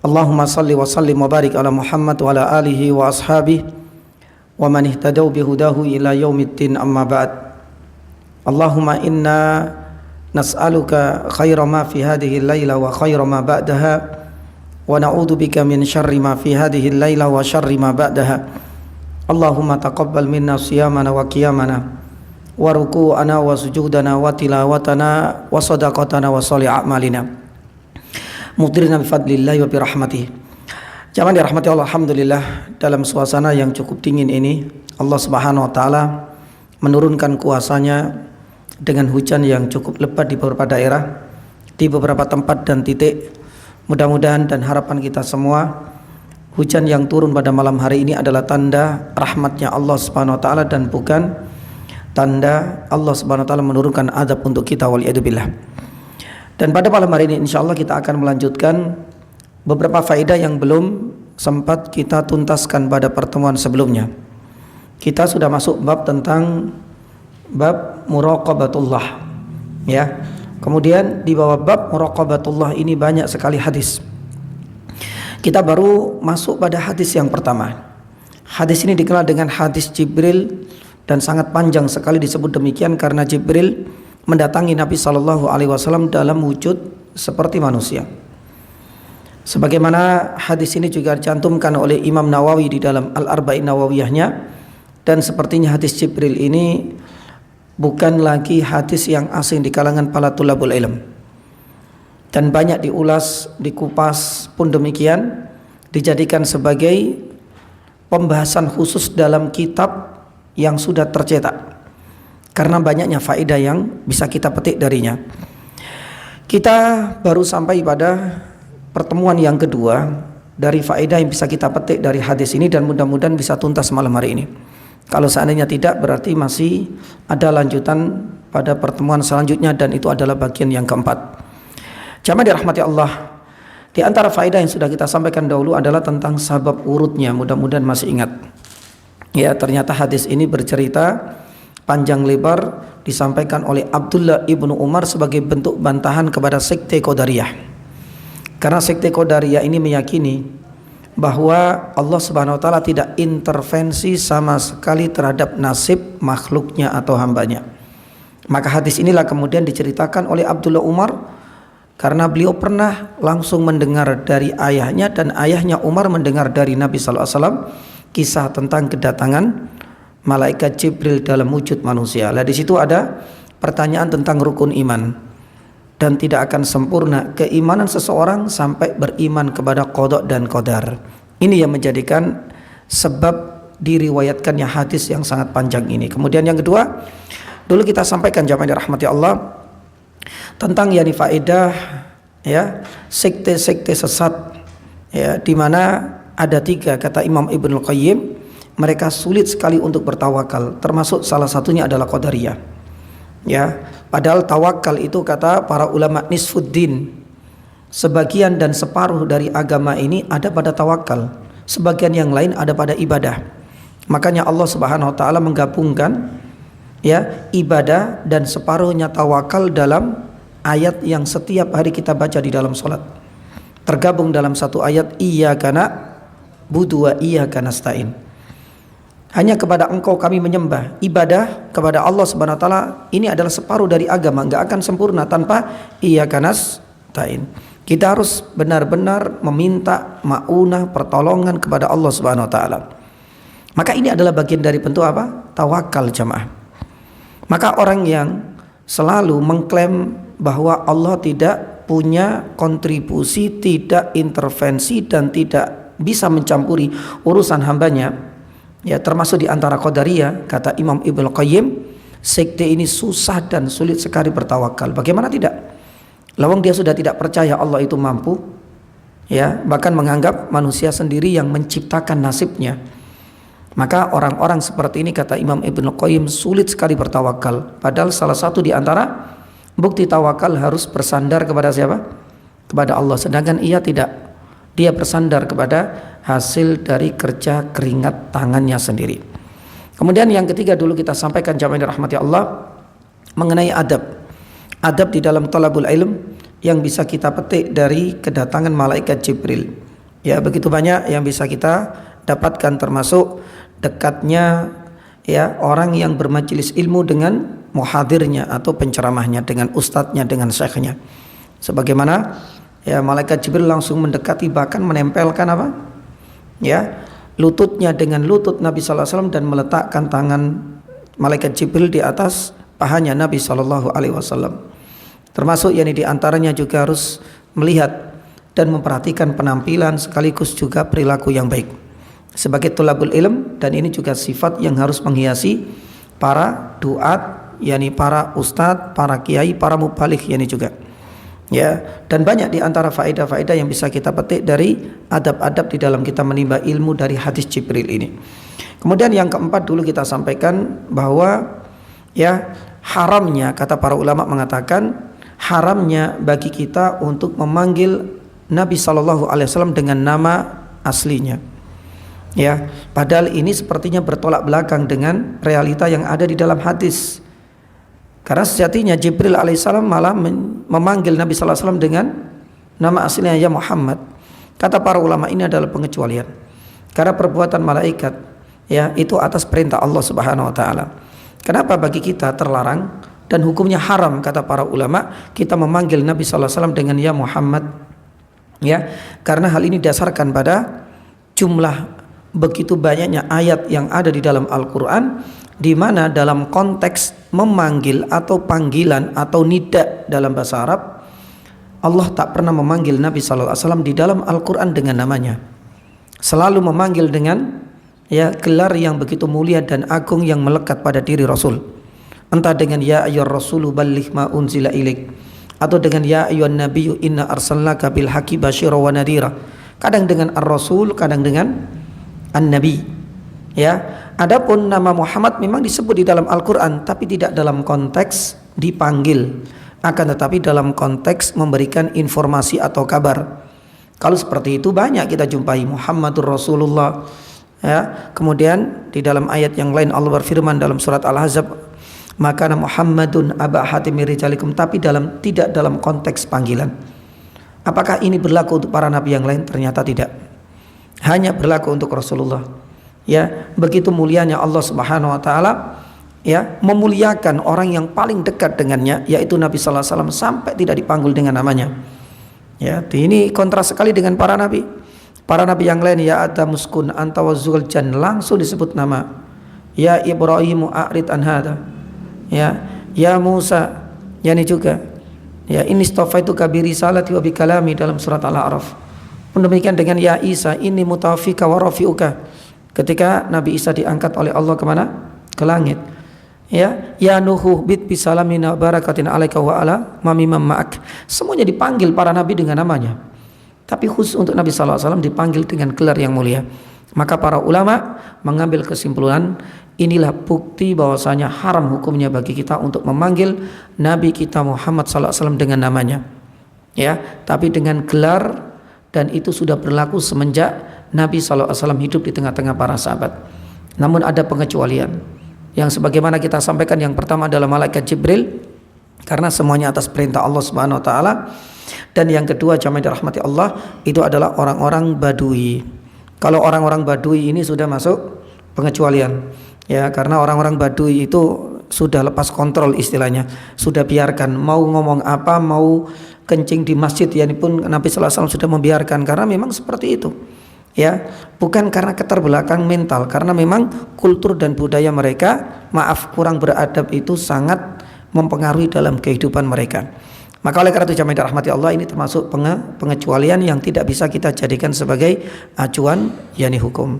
Allahumma salli wa sallim wa barik ala Muhammad wa ala alihi wa ashabihi wa man ihtadaw bihudahu ila yaumiddin, amma ba'd. Allahumma inna nas'aluka khaira ma fi hadhihi al-laila wa khaira ma ba'daha, wa na'udzu bika min syarri ma fi hadhihi al-laila wa syarri ma ba'daha. Allahumma taqabbal minna siyamana wa qiyamana wa ruku'ana wa sujudana wa tilawatana wa sadaqatana wa sholih a'malina mutirna bifadlillahi wa birahmatihi. Jamaah dirahmati Allah, alhamdulillah, dalam suasana yang cukup dingin ini Allah Subhanahu wa taala menurunkan kuasanya dengan hujan yang cukup lebat di beberapa daerah, di beberapa tempat dan titik. Mudah-mudahan dan harapan kita semua, hujan yang turun pada malam hari ini adalah tanda rahmatnya Allah Subhanahu wa taala dan bukan tanda Allah Subhanahu wa taala menurunkan azab untuk kita, waliyadzubillah. Dan pada malam hari ini insyaallah kita akan melanjutkan beberapa faedah yang belum sempat kita tuntaskan pada pertemuan sebelumnya. Kita sudah masuk bab tentang bab muraqabatullah, ya. Kemudian di bawah bab muraqabatullah ini banyak sekali hadis. Kita baru masuk pada hadis yang pertama. Hadis ini dikenal dengan hadis Jibril dan sangat panjang sekali disebut demikian karena Jibril mendatangi Nabi SAW dalam wujud seperti manusia. Sebagaimana hadis ini juga dicantumkan oleh Imam Nawawi di dalam Al-Arba'in Nawawiyahnya, dan sepertinya hadis Jibril ini bukan lagi hadis yang asing di kalangan para tulabul ilm, dan banyak diulas, dikupas pun demikian, dijadikan sebagai pembahasan khusus dalam kitab yang sudah tercetak karena banyaknya faedah yang bisa kita petik darinya. Kita baru sampai pada pertemuan yang kedua dari faedah yang bisa kita petik dari hadis ini, dan mudah-mudahan bisa tuntas malam hari ini. Kalau seandainya tidak, berarti masih ada lanjutan pada pertemuan selanjutnya, dan itu adalah bagian yang keempat. Jamaah dirahmati Allah, di antara faedah yang sudah kita sampaikan dahulu adalah tentang sabab urutnya. Mudah-mudahan masih ingat. Ya, ternyata hadis ini bercerita panjang lebar disampaikan oleh Abdullah ibnu Umar sebagai bentuk bantahan kepada sekte Qadariyah. Karena sekte Qadariyah ini meyakini bahwa Allah Subhanahu wa taala tidak intervensi sama sekali terhadap nasib makhluknya atau hambanya. Maka hadis inilah kemudian diceritakan oleh Abdullah Umar karena beliau pernah langsung mendengar dari ayahnya, dan ayahnya Umar mendengar dari Nabi sallallahu alaihi wasallam kisah tentang kedatangan malaikat Jibril dalam wujud manusia. Lah di situ ada pertanyaan tentang rukun iman, dan tidak akan sempurna keimanan seseorang sampai beriman kepada qada dan qadar. Ini yang menjadikan sebab diriwayatkannya hadis yang sangat panjang ini. Kemudian yang kedua, dulu kita sampaikan jamaah dirahmati Allah tentang yani faedah ya sekte-sekte sesat, ya, di mana ada tiga kata Imam Ibnul Qayyim. Mereka sulit sekali untuk bertawakal, termasuk salah satunya adalah Qadariyah. Ya, padahal tawakal itu kata para ulama nisfuddin. Sebagian dan separuh dari agama ini ada pada tawakal, sebagian yang lain ada pada ibadah. Makanya Allah Subhanahu wa taala menggabungkan ya ibadah dan separuhnya tawakal dalam ayat yang setiap hari kita baca di dalam salat. Tergabung dalam satu ayat, iyyaka na'budu wa iyyaka nasta'in. Hanya kepada engkau kami menyembah. Ibadah kepada Allah Subhanahu wa taala ini adalah separuh dari agama, enggak akan sempurna tanpa iyyaka nasta'in. Kita harus benar-benar meminta maunah, pertolongan kepada Allah Subhanahu wa taala. Maka ini adalah bagian dari bentuk apa? Tawakal, jamaah. Maka orang yang selalu mengklaim bahwa Allah tidak punya kontribusi, tidak intervensi, dan tidak bisa mencampuri urusan hambanya, ya, termasuk di antara Qadariyah, kata Imam Ibnu Qayyim, sekte ini susah dan sulit sekali bertawakal. Bagaimana tidak? Lawang dia sudah tidak percaya Allah itu mampu, ya, bahkan menganggap manusia sendiri yang menciptakan nasibnya. Maka orang-orang seperti ini, kata Imam Ibnu Qayyim, sulit sekali bertawakal. Padahal salah satu di antara bukti tawakal harus bersandar kepada siapa? Kepada Allah. Sedangkan ia tidak. Dia bersandar kepada hasil dari kerja keringat tangannya sendiri. Kemudian yang ketiga dulu kita sampaikan jamaah rahmati Allah mengenai adab. Adab di dalam talabul ilm yang bisa kita petik dari kedatangan malaikat Jibril. Ya, begitu banyak yang bisa kita dapatkan, termasuk dekatnya ya orang yang bermajelis ilmu dengan muhadirnya atau penceramahnya, dengan ustadznya, dengan syekhnya. Sebagaimana ya malaikat Jibril langsung mendekati, bahkan menempelkan apa? Ya, lututnya dengan lutut Nabi sallallahu alaihi wasallam dan meletakkan tangan malaikat Jibril di atas pahanya Nabi sallallahu alaihi wasallam. Termasuk yang di antaranya juga harus melihat dan memperhatikan penampilan sekaligus juga perilaku yang baik sebagai thalabul ilm, dan ini juga sifat yang harus menghiasi para duat, yakni para ustadz, para kiai, para mubaligh yakni juga. Ya, dan banyak di antara faedah-faedah yang bisa kita petik dari adab-adab di dalam kita menimba ilmu dari hadis Jibril ini. Kemudian yang keempat dulu kita sampaikan bahwa ya haramnya, kata para ulama mengatakan haramnya bagi kita untuk memanggil Nabi sallallahu alaihi wasallam dengan nama aslinya. Ya, padahal ini sepertinya bertolak belakang dengan realita yang ada di dalam hadis. Karena sejatinya Jibril alaihissalam malah memanggil Nabi sallallahu alaihi wasallam dengan nama aslinya, ya Muhammad. Kata para ulama ini adalah pengecualian. Karena perbuatan malaikat ya itu atas perintah Allah Subhanahu wa taala. Kenapa bagi kita terlarang dan hukumnya haram, kata para ulama, kita memanggil Nabi sallallahu alaihi wasallam dengan ya Muhammad? Ya, karena hal ini dasarkan pada jumlah begitu banyaknya ayat yang ada di dalam Al-Quran, di mana dalam konteks memanggil atau panggilan atau nida dalam bahasa Arab, Allah tak pernah memanggil Nabi sallallahu alaihi wasallam di dalam Al-Quran dengan namanya. Selalu memanggil dengan ya gelar yang begitu mulia dan agung yang melekat pada diri Rasul. Entah dengan ya ayyuhar rasulu balligh ma unzila ilaik, atau dengan ya ayyuhan nabiyyu inna arsalnaka bil haqqi basyira wa nadhira. Kadang dengan ar-rasul, kadang dengan an-nabi. Ya, adapun nama Muhammad memang disebut di dalam Al-Qur'an tapi tidak dalam konteks dipanggil, akan tetapi dalam konteks memberikan informasi atau kabar. Kalau seperti itu banyak kita jumpai Muhammadur Rasulullah. Ya, kemudian di dalam ayat yang lain Allah berfirman dalam surat Al-Ahzab, maka Muhammadun aba hatimi rijalikum, tapi tidak dalam konteks panggilan. Apakah ini berlaku untuk para nabi yang lain? Ternyata tidak. Hanya berlaku untuk Rasulullah. Ya, begitu mulianya Allah Subhanahu wa taala ya memuliakan orang yang paling dekat dengannya, yaitu Nabi sallallahu alaihi wasallam, sampai tidak dipanggil dengan namanya. Ya, ini kontras sekali dengan para nabi. Para nabi yang lain, ya Adamuskun anta wa Zuljan, langsung disebut nama. Ya Ibrahimu a'rid an hada. Ya Musa, yani juga ya ini istafaituka bi risalati wa bi kalami dalam surat Al-A'raf. Pun demikian dengan ya Isa, ini mutawafika wa rafi'uka, ketika Nabi Isa diangkat oleh Allah kemana? Ke langit. Ya Nuhu bit bisalamina barakatin alaika wa ala mamimam ma'ak. Semuanya dipanggil para nabi dengan namanya, tapi khusus untuk Nabi sallallahu alaihi wasallam dipanggil dengan gelar yang mulia. Maka para ulama mengambil kesimpulan, inilah bukti bahwasanya haram hukumnya bagi kita untuk memanggil Nabi kita Muhammad sallallahu alaihi wasallam dengan namanya. Ya, tapi dengan gelar, dan itu sudah berlaku semenjak Nabi sallallahu alaihi wasallam hidup di tengah-tengah para sahabat. Namun ada pengecualian. Yang sebagaimana kita sampaikan, yang pertama adalah malaikat Jibril, karena semuanya atas perintah Allah Subhanahu wa taala. Dan yang kedua, jamaah dirahmati Allah, itu adalah orang-orang Badui. Kalau orang-orang Badui ini sudah masuk pengecualian, ya, karena orang-orang Badui itu sudah lepas kontrol istilahnya, sudah biarkan mau ngomong apa, mau kencing di masjid, yani pun Nabi sallallahu alaihi wasallam sudah membiarkan, karena memang seperti itu. Ya, bukan karena keterbelakang mental, karena memang kultur dan budaya mereka, maaf, kurang beradab itu sangat mempengaruhi dalam kehidupan mereka. Maka oleh karena itu jamaah dirahmati Allah, ini termasuk pengecualian yang tidak bisa kita jadikan sebagai acuan yakni hukum.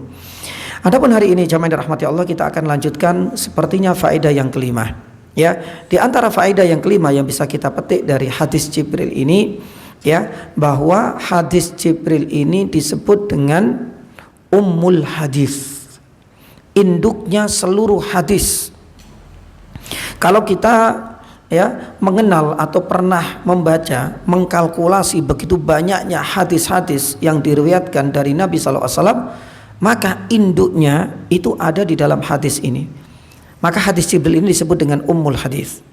Adapun hari ini jamaah dirahmati Allah, kita akan lanjutkan sepertinya faedah yang kelima. Ya, di antara faedah yang kelima yang bisa kita petik dari hadis Jibril ini, ya, bahwa hadis Jibril ini disebut dengan ummul hadis, induknya seluruh hadis. Kalau kita ya mengenal atau pernah membaca, mengkalkulasi begitu banyaknya hadis-hadis yang diriwayatkan dari Nabi sallallahu alaihi wasallam, maka induknya itu ada di dalam hadis ini. Maka hadis Jibril ini disebut dengan ummul hadis.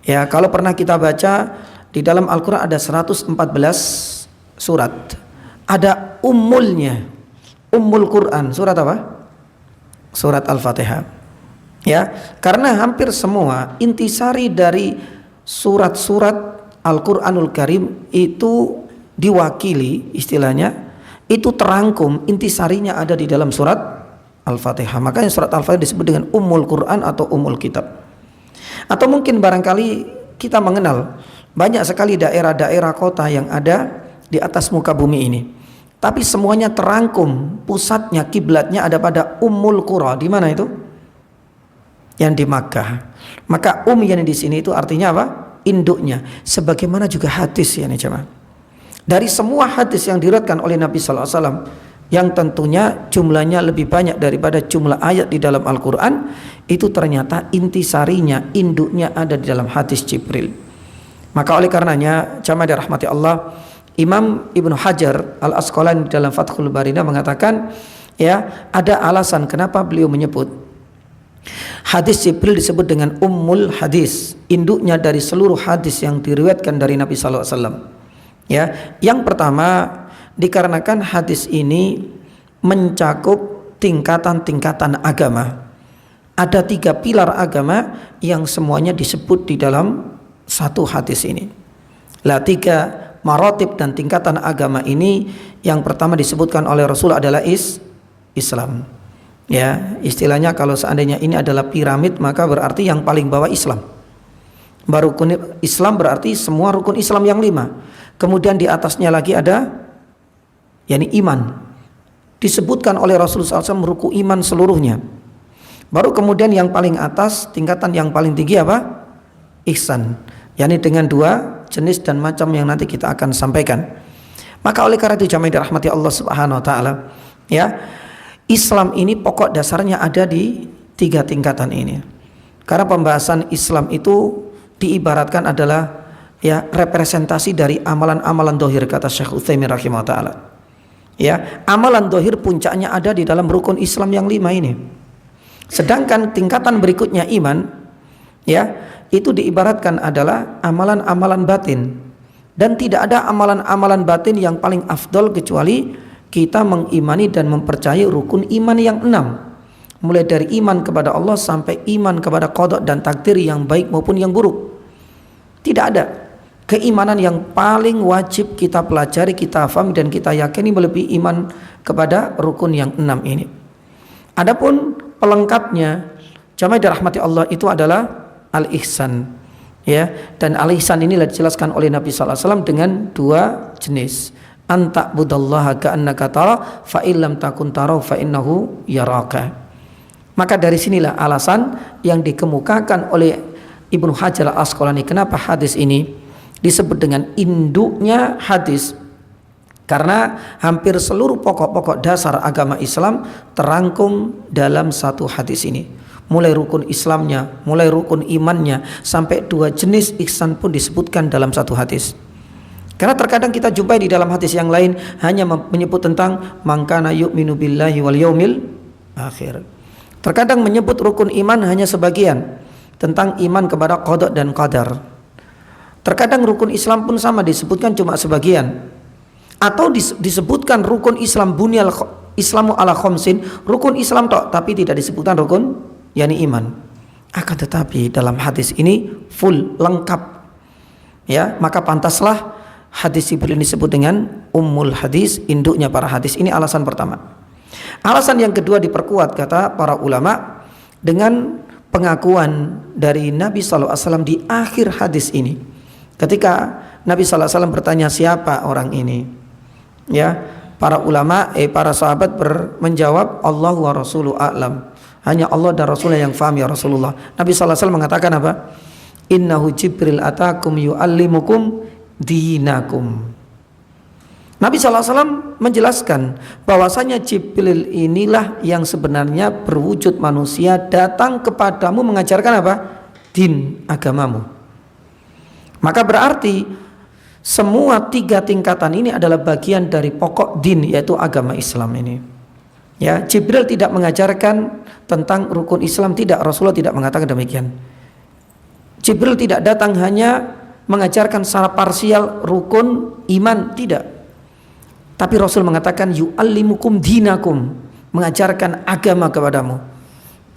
Ya, kalau pernah kita baca di dalam Al-Qur'an ada 114 surat. ada ummulnya. Ummul Quran surat apa? Surat Al-Fatihah. Ya, karena hampir semua intisari dari surat-surat Al-Qur'anul Karim itu diwakili, istilahnya itu terangkum, intisarinya ada di dalam surat Al-Fatihah. Makanya surat Al-Fatihah disebut dengan Ummul Quran atau Ummul Kitab. Atau mungkin barangkali kita mengenal banyak sekali daerah-daerah kota yang ada di atas muka bumi ini, tapi semuanya terangkum, pusatnya, kiblatnya ada pada Ummul Qura. Di mana itu? Yang di Makkah. Maka yang di sini itu artinya apa? Induknya. Sebagaimana juga hadis ya nih jemaah. Dari semua hadis yang diriwayatkan oleh Nabi sallallahu alaihi wasallam, yang tentunya jumlahnya lebih banyak daripada jumlah ayat di dalam Al-Qur'an, itu ternyata intisarinya, induknya ada di dalam hadis Jibril. Maka oleh karenanya jamaah dirahmati Allah, Imam Ibnu Hajar Al-Asqalani dalam Fathul Bari mengatakan, ya, ada alasan kenapa beliau menyebut hadis Jibril disebut dengan ummul hadis, induknya dari seluruh hadis yang diriwayatkan dari Nabi sallallahu alaihi wasallam. Ya, yang pertama dikarenakan hadis ini mencakup tingkatan-tingkatan agama. Ada 3 pilar agama yang semuanya disebut di dalam satu hadis ini. 3 maratib dan tingkatan agama ini, yang pertama disebutkan oleh Rasul adalah Islam. Ya, istilahnya kalau seandainya ini adalah piramid, maka berarti yang paling bawah Islam. Baru rukun Islam berarti semua rukun Islam yang 5. Kemudian di atasnya lagi ada yakni iman. Disebutkan oleh Rasulullah SAW rukun iman seluruhnya. Baru kemudian yang paling atas, tingkatan yang paling tinggi apa? Ihsan. yakni dengan 2 jenis dan macam yang nanti kita akan sampaikan. Maka oleh karena itu jamaah dirahmati Allah Subhanahu wa taala, ya, Islam ini pokok dasarnya ada di 3 tingkatan ini. Karena pembahasan Islam itu diibaratkan adalah, ya, representasi dari amalan-amalan dohir, kata Syekh Utsaimin rahimahullah taala. Ya, amalan dohir puncaknya ada di dalam rukun Islam yang 5 ini. Sedangkan tingkatan berikutnya iman, ya, itu diibaratkan adalah amalan-amalan batin. Dan tidak ada amalan-amalan batin yang paling afdol kecuali kita mengimani dan mempercayai rukun iman yang 6. Mulai dari iman kepada Allah sampai iman kepada qada dan takdir yang baik maupun yang buruk. Tidak ada keimanan yang paling wajib kita pelajari, kita fahami dan kita yakini melebihi iman kepada rukun yang 6 ini. Adapun pelengkapnya jamaah dirahmati Allah itu adalah al-ihsan, ya, dan al-ihsan inilah dijelaskan oleh Nabi sallallahu alaihi wasallam dengan 2 jenis. Anta budallaha ka'annaka tara fa illam takun tara fa innahu yaraka. Maka dari sinilah alasan yang dikemukakan oleh Ibnu Hajar Al-Asqalani kenapa hadis ini disebut dengan induknya hadis, karena hampir seluruh pokok-pokok dasar agama Islam terangkum dalam satu hadis ini. Mulai rukun Islamnya, mulai rukun imannya, sampai 2 jenis ihsan pun disebutkan dalam satu hadis. Karena terkadang kita jumpai di dalam hadis yang lain hanya menyebut tentang mangkana yu'minu billahi wal yaumil akhir. Terkadang menyebut rukun iman hanya sebagian, tentang iman kepada qada dan qadar. Terkadang rukun Islam pun sama, disebutkan cuma sebagian. Atau disebutkan rukun Islam bunyal Islamu ala khamsin, rukun Islam tok, tapi tidak disebutkan rukun yakni iman. Akan tetapi dalam hadis ini full, lengkap. Ya, maka pantaslah hadis Jibril ini disebut dengan ummul hadis, induknya para hadis. Ini alasan pertama. Alasan yang kedua diperkuat kata para ulama dengan pengakuan dari Nabi sallallahu alaihi wasallam di akhir hadis ini. Ketika Nabi sallallahu alaihi wasallam bertanya siapa orang ini, ya, para ulama para sahabat menjawab Allah wa rasulu a'lam. Hanya Allah dan Rasulnya yang faham ya Rasulullah. Nabi sallallahu alaihi wasallam mengatakan apa? Innahu Jibril atakum yu'allimukum dinakum. Nabi sallallahu alaihi wasallam menjelaskan bahwasanya Jibril inilah yang sebenarnya berwujud manusia, datang kepadamu mengajarkan apa? Din, agamamu. Maka berarti semua 3 tingkatan ini adalah bagian dari pokok din, yaitu agama Islam ini. Ya, Jibril tidak mengajarkan tentang rukun Islam, tidak, Rasulullah tidak mengatakan demikian. Jibril tidak datang hanya mengajarkan secara parsial rukun iman, tidak. Tapi Rasul mengatakan yu'allimukum dinakum, mengajarkan agama kepadamu.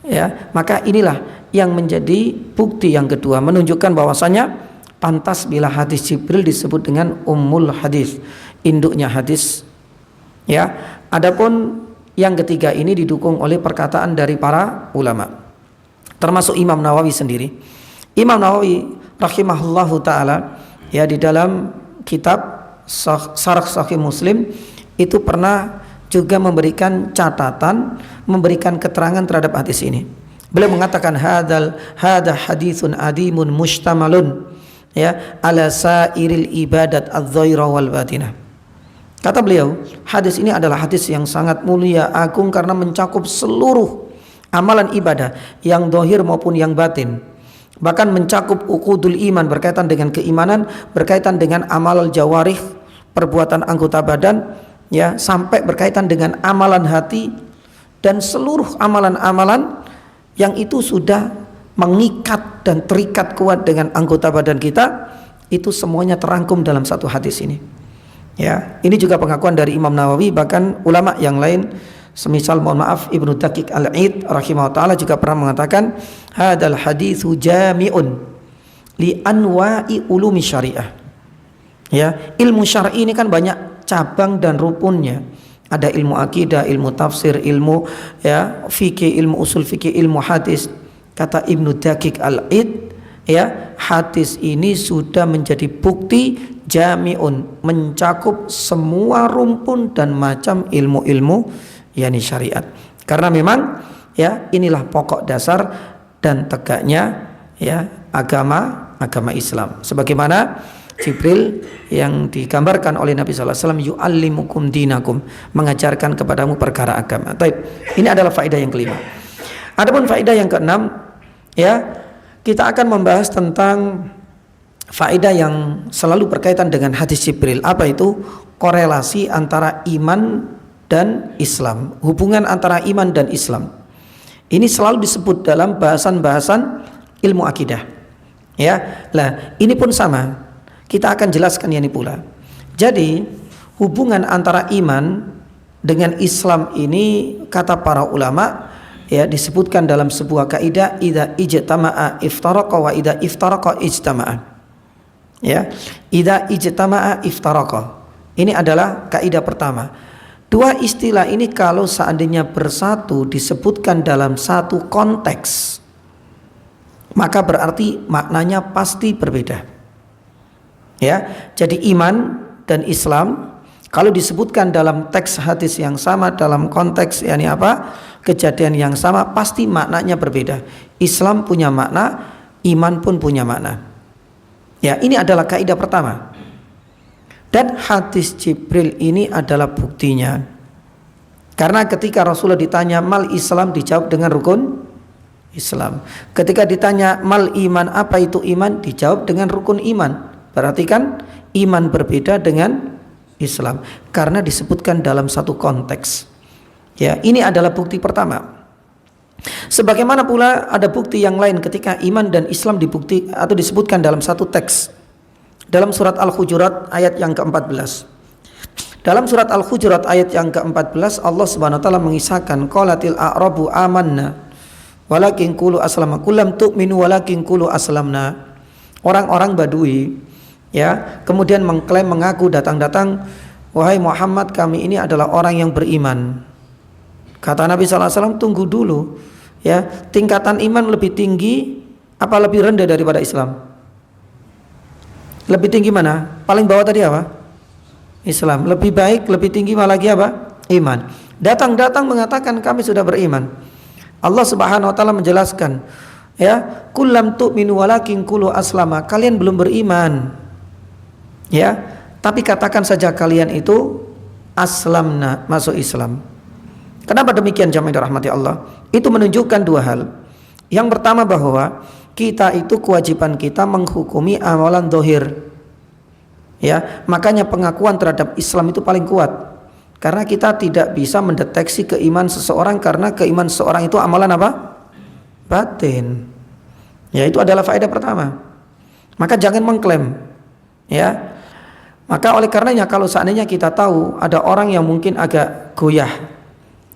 Ya, maka inilah yang menjadi bukti yang kedua, menunjukkan bahwasanya pantas bila hadis Jibril disebut dengan ummul hadis, induknya hadis. Ya, adapun yang ketiga ini didukung oleh perkataan dari para ulama, termasuk Imam Nawawi sendiri. Imam Nawawi rahimahullahu taala ya di dalam kitab Syarah Sahih Muslim itu pernah juga memberikan catatan, memberikan keterangan terhadap hadis ini. Beliau mengatakan hada haditsun adimun mushtamalun ya ala sairil ibadat adz-dzahira wal batinah. Kata beliau, hadis ini adalah hadis yang sangat mulia agung karena mencakup seluruh amalan ibadah yang zahir maupun yang batin. Bahkan mencakup uqudul iman, berkaitan dengan keimanan, berkaitan dengan amal jawarih, perbuatan anggota badan, ya, sampai berkaitan dengan amalan hati dan seluruh amalan-amalan yang itu sudah mengikat dan terikat kuat dengan anggota badan kita, itu semuanya terangkum dalam satu hadis ini. Ya, ini juga pengakuan dari Imam Nawawi, bahkan ulama yang lain semisal mohon maaf Ibnu Daqiq Al-Id rahimahullah taala juga pernah mengatakan hadal haditsu jami'un li anwa'i ulumi syariah. Ya, ilmu syar'i ini kan banyak cabang dan rukunnya. Ada ilmu akidah, ilmu tafsir, ilmu ya fikih, ilmu usul fikih, ilmu hadis. Kata Ibnu Daqiq Al-Id, ya, hadis ini sudah menjadi bukti jami'un, mencakup semua rumpun dan macam ilmu-ilmu yakni syariat. Karena memang ya inilah pokok dasar dan tegaknya ya agama Islam. Sebagaimana Jibril yang digambarkan oleh Nabi sallallahu alaihi wasallam yu'allimukum dinakum, mengajarkan kepadamu perkara agama. Baik, ini adalah faedah yang kelima. Adapun faedah yang keenam, ya, kita akan membahas tentang faedah yang selalu berkaitan dengan hadis Jibril. Apa itu? Korelasi antara iman dan Islam, hubungan antara iman dan Islam. Ini selalu disebut dalam bahasan-bahasan ilmu akidah. Ya, lah ini pun sama. Kita akan jelaskan ini pula. Jadi hubungan antara iman dengan Islam ini kata para ulama ya disebutkan dalam sebuah kaidah idza ijtama'a iftaraqa wa idza iftaraqa ijtama'a. Ya, idza ijtama'a iftaraqa. Ini adalah kaidah pertama. Dua istilah ini kalau seandainya bersatu disebutkan dalam satu konteks, maka berarti maknanya pasti berbeda. Ya, jadi iman dan Islam kalau disebutkan dalam teks hadis yang sama, dalam konteks yakni apa? Kejadian yang sama, pasti maknanya berbeda. Islam punya makna, iman pun punya makna. Ya, ini adalah kaidah pertama. Dan hadis Jibril ini adalah buktinya. Karena ketika Rasulullah ditanya mal Islam, dijawab dengan rukun Islam. Ketika ditanya mal iman, apa itu iman, dijawab dengan rukun iman. Berarti kan iman berbeda dengan Islam karena disebutkan dalam satu konteks. Ya, ini adalah bukti pertama. Sebagaimana pula ada bukti yang lain ketika iman dan Islam dibukti atau disebutkan dalam satu teks. Dalam surat Al-Hujurat ayat yang ke-14. Dalam surat Al-Hujurat ayat yang ke-14 Allah Subhanahu wa taala mengisahkan qalatil a'rabu amanna walakin qulu aslama kullam tu'minu walakin qulu aslamna. Orang-orang Badui ya kemudian mengklaim, mengaku, datang-datang, wahai Muhammad, kami ini adalah orang yang beriman. Kata Nabi sallallahu alaihi wasallam, tunggu dulu ya, tingkatan iman lebih tinggi apa lebih rendah daripada Islam? Lebih tinggi mana? Paling bawah tadi apa? Islam. Lebih baik, lebih tinggi malah lagi apa? Iman. Datang-datang mengatakan kami sudah beriman. Allah Subhanahu wa taala menjelaskan, ya, kullam tu'minu walakin qulu aslama, kalian belum beriman. Ya, tapi katakan saja kalian itu aslamna, masuk Islam. Kenapa demikian jamaah dirahmati Allah? Itu menunjukkan dua hal. Yang pertama bahwa kita itu kewajiban kita menghukumi amalan zahir. Ya, makanya pengakuan terhadap Islam itu paling kuat. Karena kita tidak bisa mendeteksi keimanan seseorang karena keimanan seseorang itu amalan apa? Batin. Ya, itu adalah faedah pertama. Maka jangan mengklaim. Ya. Maka oleh karenanya kalau seandainya kita tahu ada orang yang mungkin agak goyah,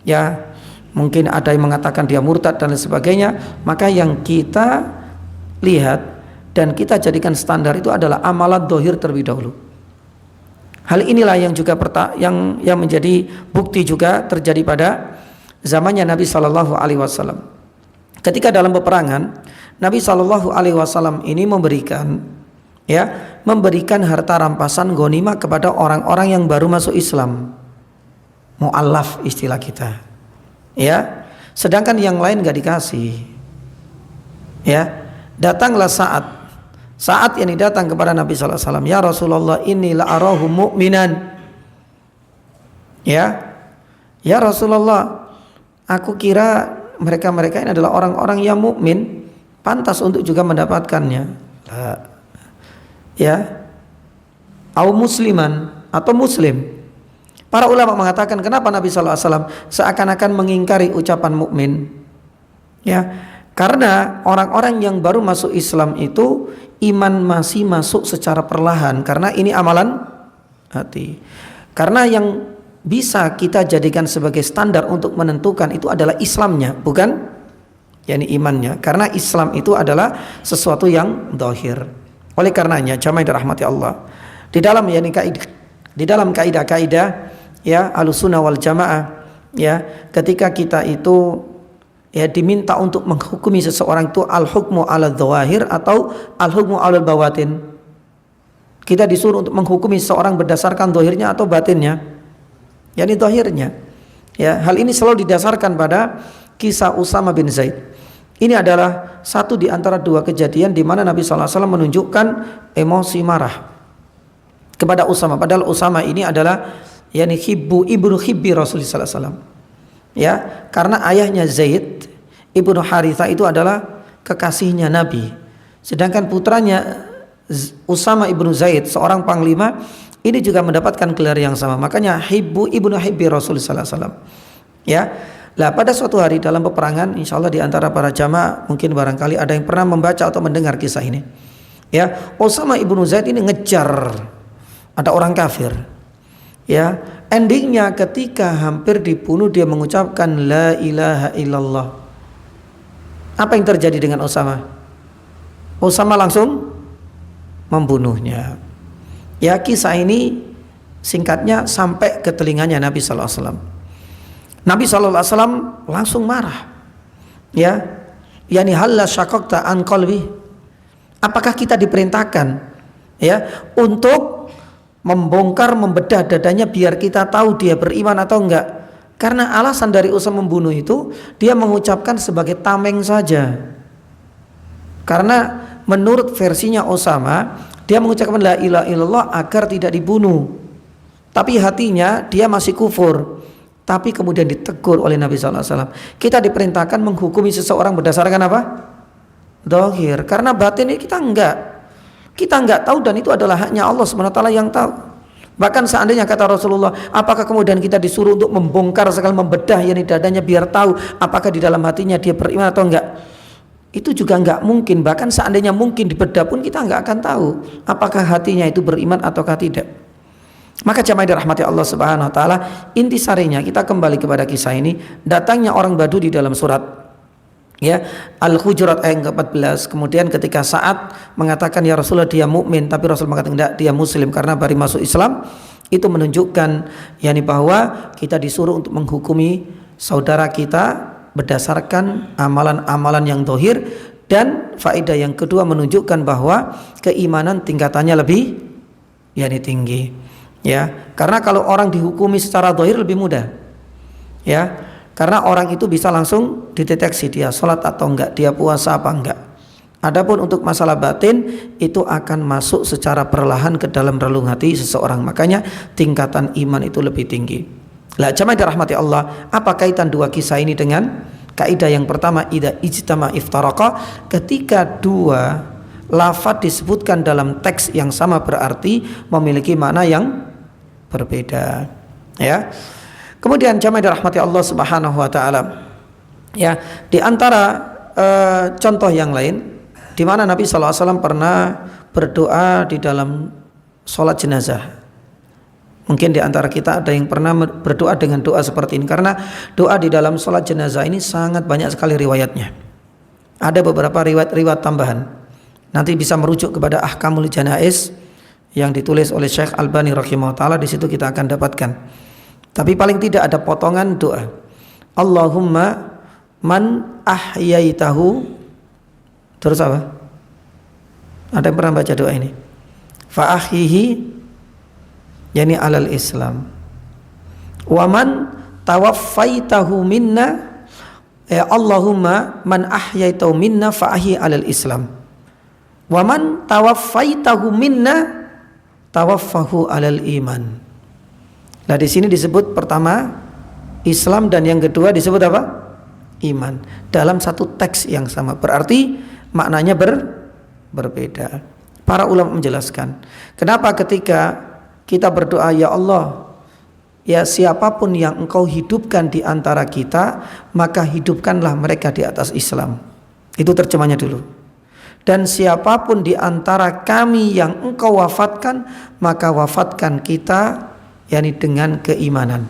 ya, mungkin ada yang mengatakan dia murtad dan lain sebagainya, maka yang kita lihat dan kita jadikan standar itu adalah amalan dohir terlebih dahulu. Hal inilah yang juga yang menjadi bukti juga terjadi pada zamannya Nabi Shallallahu Alaihi Wasallam. Ketika dalam peperangan, Nabi Shallallahu Alaihi Wasallam ini memberikan harta rampasan ghanimah kepada orang-orang yang baru masuk Islam, mu'allaf istilah kita, ya. Sedangkan yang lain nggak dikasih, ya. Datanglah saat yang datang kepada Nabi Sallallahu Alaihi Wasallam, ya Rasulullah, inni la arahu mu'minan, ya Rasulullah, aku kira mereka ini adalah orang-orang yang mukmin, pantas untuk juga mendapatkannya, ya, au musliman, atau muslim. Para ulama mengatakan kenapa Nabi Sallallahu Alaihi Wasallam seakan-akan mengingkari ucapan mukmin, ya. Karena orang-orang yang baru masuk Islam itu iman masih masuk secara perlahan, karena ini amalan hati. Karena yang bisa kita jadikan sebagai standar untuk menentukan itu adalah Islamnya, bukan imannya. Karena Islam itu adalah sesuatu yang zahir. Oleh karenanya jamaah dirahmati Allah, di dalam kaidah-kaidah ya Ahlussunnah wal Jamaah, ya, ketika kita itu diminta untuk menghukumi seseorang itu al-hukmu ala dzawahir atau al-hukmu ala bawatin. Kita disuruh untuk menghukumi seseorang berdasarkan zahirnya atau batinnya, yakni zahirnya. Ya, hal ini selalu didasarkan pada kisah Usama bin Zaid. Ini adalah satu di antara dua kejadian di mana Nabi sallallahu alaihi wasallam menunjukkan emosi marah kepada Usama, padahal Usama ini adalah ibnu hibbi Rasulullah sallallahu alaihi wasallam. Ya, karena ayahnya Zaid ibnu Haritha itu adalah kekasihnya Nabi, sedangkan putranya Usama ibnu Zaid, seorang panglima, ini juga mendapatkan gelar yang sama, makanya ibnu hibbi Rasulullah sallallahu alaihi wasallam. Ya, lah pada suatu hari dalam peperangan, insya Allah di antara para jamaah mungkin barangkali ada yang pernah membaca atau mendengar kisah ini. Ya, Usama ibnu Zaid ini ngejar ada orang kafir. Ya, endingnya ketika hampir dibunuh dia mengucapkan la ilaha illallah. Apa yang terjadi dengan Usama? Usama langsung membunuhnya. Ya, kisah ini singkatnya sampai ke telinganya Nabi sallallahu alaihi wasallam. Nabi sallallahu alaihi wasallam langsung marah. Ya, halla syaqaqta an qalbi. Apakah kita diperintahkan untuk membongkar, membedah dadanya biar kita tahu dia beriman atau enggak? Karena alasan dari Usama membunuh itu dia mengucapkan sebagai tameng saja. Karena menurut versinya Usama, dia mengucapkan la ilaha illallah agar tidak dibunuh, tapi hatinya dia masih kufur. Tapi kemudian ditegur oleh Nabi sallallahu alaihi wasallam. Kita diperintahkan menghukumi seseorang berdasarkan apa? Zahir. Karena batin ini kita enggak tahu, dan itu adalah haknya Allah SWT yang tahu. Bahkan seandainya kata Rasulullah, apakah kemudian kita disuruh untuk membongkar sekali, membedah dadanya biar tahu apakah di dalam hatinya dia beriman atau enggak? Itu juga enggak mungkin. Bahkan seandainya mungkin dibedah pun kita enggak akan tahu apakah hatinya itu beriman ataukah tidak. Maka jamaah dirahmati Allah Subhanahu wa taala, intisarinya kita kembali kepada kisah ini. Datangnya orang Badu di dalam surat Al-Hujurat ayat ke-14. Kemudian ketika Sa'ad mengatakan ya Rasulullah dia mukmin, tapi Rasul mengatakan tidak, dia muslim karena baru masuk Islam. Itu menunjukkan bahwa kita disuruh untuk menghukumi saudara kita berdasarkan amalan-amalan yang zahir. Dan faedah yang kedua menunjukkan bahwa keimanan tingkatannya lebih tinggi. Ya, karena kalau orang dihukumi secara zahir lebih mudah. Ya, karena orang itu bisa langsung dideteksi dia sholat atau enggak, dia puasa apa enggak. Adapun untuk masalah batin itu akan masuk secara perlahan ke dalam relung hati seseorang. Makanya tingkatan iman itu lebih tinggi. Lah jamaah dirahmati Allah, apa kaitan dua kisah ini dengan kaidah yang pertama, idza ijtama iftaraqa? Ketika dua lafaz disebutkan dalam teks yang sama berarti memiliki makna yang berbeda. Ya. Kemudian jamaah dirahmati Allah Subhanahu wa taala. Ya, di antara contoh yang lain di mana Nabi sallallahu alaihi wasallam pernah berdoa di dalam salat jenazah. Mungkin di antara kita ada yang pernah berdoa dengan doa seperti ini, karena doa di dalam sholat jenazah ini sangat banyak sekali riwayatnya. Ada beberapa riwayat tambahan. Nanti bisa merujuk kepada Ahkamul Janaiz yang ditulis oleh Syekh Albani rahimahullah taala, di situ kita akan dapatkan. Tapi paling tidak ada potongan doa. Allahumma man ahyaitahu. Terus apa? Ada yang pernah baca doa ini? Fa ahyihi yani alal Islam. Wa man tawaffaitahu minna, ya Allahumma man ahyaitahu minna fa ahyi alal Islam. Wa man tawaffaitahu minna tawaffahu alal iman. Nah, di sini disebut pertama Islam dan yang kedua disebut apa? Iman. Dalam satu teks yang sama. Berarti maknanya berbeda. Para ulama menjelaskan, kenapa ketika kita berdoa, ya Allah, ya siapapun yang Engkau hidupkan di antara kita, maka hidupkanlah mereka di atas Islam. Itu terjemahnya dulu. Dan siapapun di antara kami yang Engkau wafatkan, maka wafatkan kita, yakni dengan keimanan.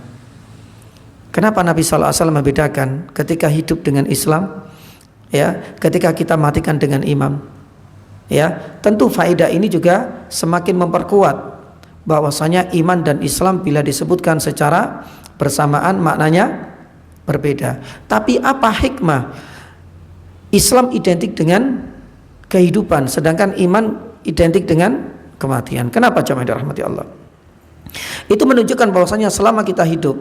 Kenapa Nabi SAW membedakan ketika hidup dengan Islam, ya, ketika kita matikan dengan iman? Ya, tentu faedah ini juga semakin memperkuat bahwasanya iman dan Islam bila disebutkan secara bersamaan maknanya berbeda. Tapi apa hikmah? Islam identik dengan kehidupan, sedangkan iman identik dengan kematian. Kenapa jemaah dirahmati Allah? Itu menunjukkan bahwasanya selama kita hidup,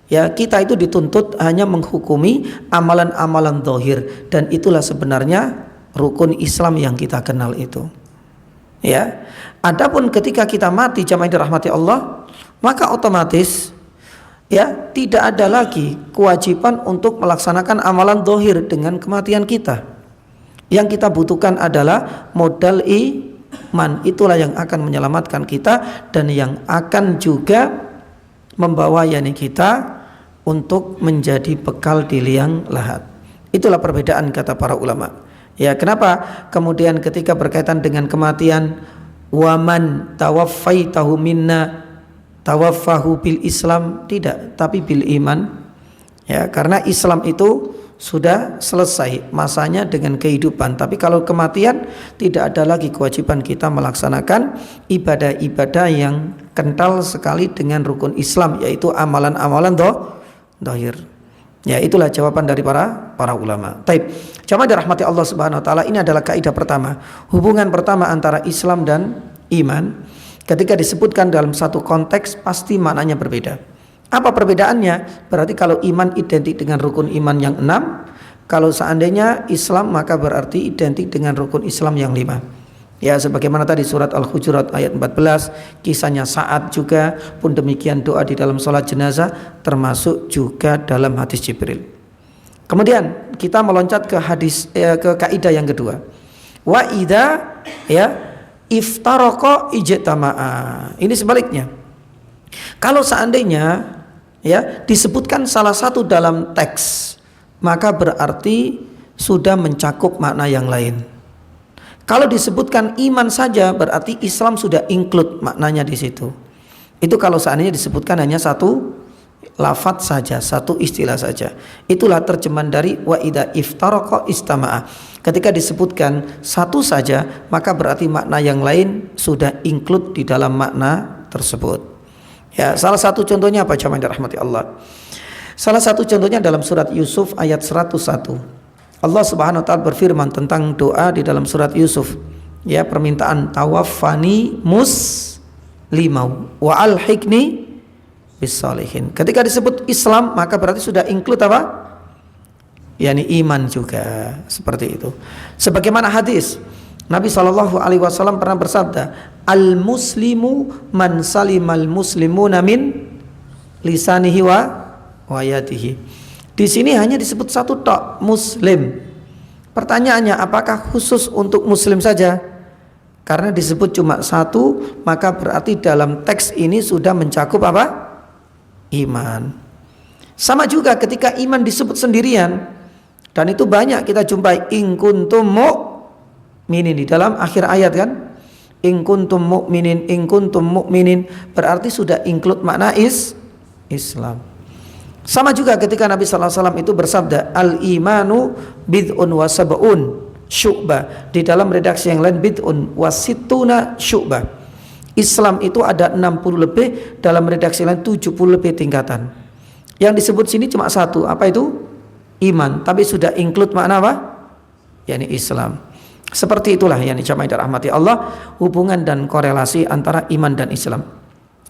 ya, kita itu dituntut hanya menghukumi amalan-amalan zahir, dan itulah sebenarnya rukun Islam yang kita kenal itu. Ya, adapun ketika kita mati jamaah dirahmati Allah, maka otomatis ya tidak ada lagi kewajiban untuk melaksanakan amalan zahir dengan kematian kita. Yang kita butuhkan adalah modal iman. Itulah yang akan menyelamatkan kita dan yang akan juga membawa yakni kita untuk menjadi bekal di liang lahat. Itulah perbedaan kata para ulama. Ya, kenapa kemudian ketika berkaitan dengan kematian, waman tawaffaitahu minna tawaffahu bil Islam, tidak, tapi bil iman. Ya, karena Islam itu sudah selesai masanya dengan kehidupan. Tapi kalau kematian, tidak ada lagi kewajiban kita melaksanakan ibadah-ibadah yang kental sekali dengan rukun Islam, yaitu amalan-amalan zahir. Ya, itulah jawaban dari para ulama. Taib. Jamaah dirahmati Allah Subhanahu wa taala, ini adalah kaidah pertama. Hubungan pertama antara Islam dan iman ketika disebutkan dalam satu konteks pasti maknanya berbeda. Apa perbedaannya? Berarti kalau iman identik dengan rukun iman yang 6, kalau seandainya Islam maka berarti identik dengan rukun Islam yang 5. Ya, sebagaimana tadi surat Al-Hujurat ayat 14, kisahnya Sa'ad juga, pun demikian doa di dalam sholat jenazah, termasuk juga dalam hadis Jibril. Kemudian kita meloncat ke hadis ke kaidah yang kedua. Wa idza ya iftaraqa ijtama'a. Ini sebaliknya. Kalau seandainya ya disebutkan salah satu dalam teks, maka berarti sudah mencakup makna yang lain. Kalau disebutkan iman saja berarti Islam sudah include maknanya di situ. Itu kalau seandainya disebutkan hanya satu lafadz saja, satu istilah saja. Itulah terjemahan dari wa idza iftaraqa istama'a. Ketika disebutkan satu saja, maka berarti makna yang lain sudah include di dalam makna tersebut. Ya, salah satu contohnya apa jemaah dirahmati Allah? Salah satu contohnya dalam surat Yusuf ayat 101. Allah Subhanahu wa taala berfirman tentang doa di dalam surat Yusuf. Ya, permintaan tawaffani muslimau wa alhiqni bisalihin. Ketika disebut Islam maka berarti sudah include apa? Yani iman juga, seperti itu. Sebagaimana hadis Nabi SAW pernah bersabda, al muslimu man salimal muslimuna min lisanihi wa yadihi. Di sini hanya disebut satu tok, muslim. Pertanyaannya, apakah khusus untuk muslim saja? Karena disebut cuma satu, maka berarti dalam teks ini sudah mencakup apa? Iman. Sama juga ketika iman disebut sendirian, dan itu banyak kita jumpai in kuntum mu'minin di dalam akhir ayat kan. in kuntum mu'minin berarti sudah include makna Islam. Sama juga ketika Nabi sallallahu alaihi wasallam itu bersabda al-imanu bid'un wa sab'un syu'bah, di dalam redaksi yang lain bid'un wa sittuna syu'bah. Islam itu ada 60 lebih, dalam redaksi lain 70 lebih tingkatan. Yang disebut sini cuma satu, apa itu? Iman, tapi sudah include makna apa? yakni Islam. Seperti itulah yang dijamai dirahmati Allah, hubungan dan korelasi antara iman dan Islam.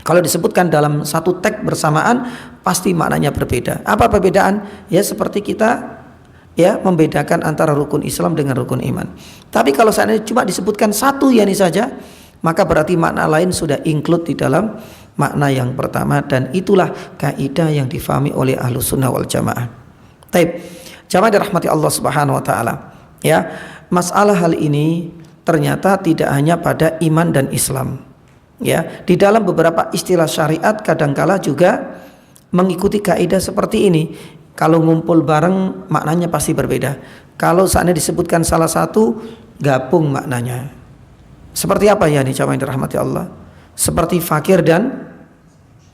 Kalau disebutkan dalam satu teks bersamaan pasti maknanya berbeda. Apa perbedaan? Ya seperti kita ya membedakan antara rukun Islam dengan rukun iman. Tapi kalau seandainya cuma disebutkan satu yakni saja, maka berarti makna lain sudah include di dalam makna yang pertama, dan itulah kaidah yang difahami oleh Ahlus Sunnah wal Jamaah. Taib, jamaah dirahmati Allah Subhanahu wa taala. Ya, masalah hal ini ternyata tidak hanya pada iman dan Islam. Ya, di dalam beberapa istilah syariat kadangkala juga mengikuti kaidah seperti ini. Kalau ngumpul bareng maknanya pasti berbeda. Kalau seandainya disebutkan salah satu, gabung maknanya. Seperti apa ya nih jamaah yang dirahmati Allah? Seperti fakir dan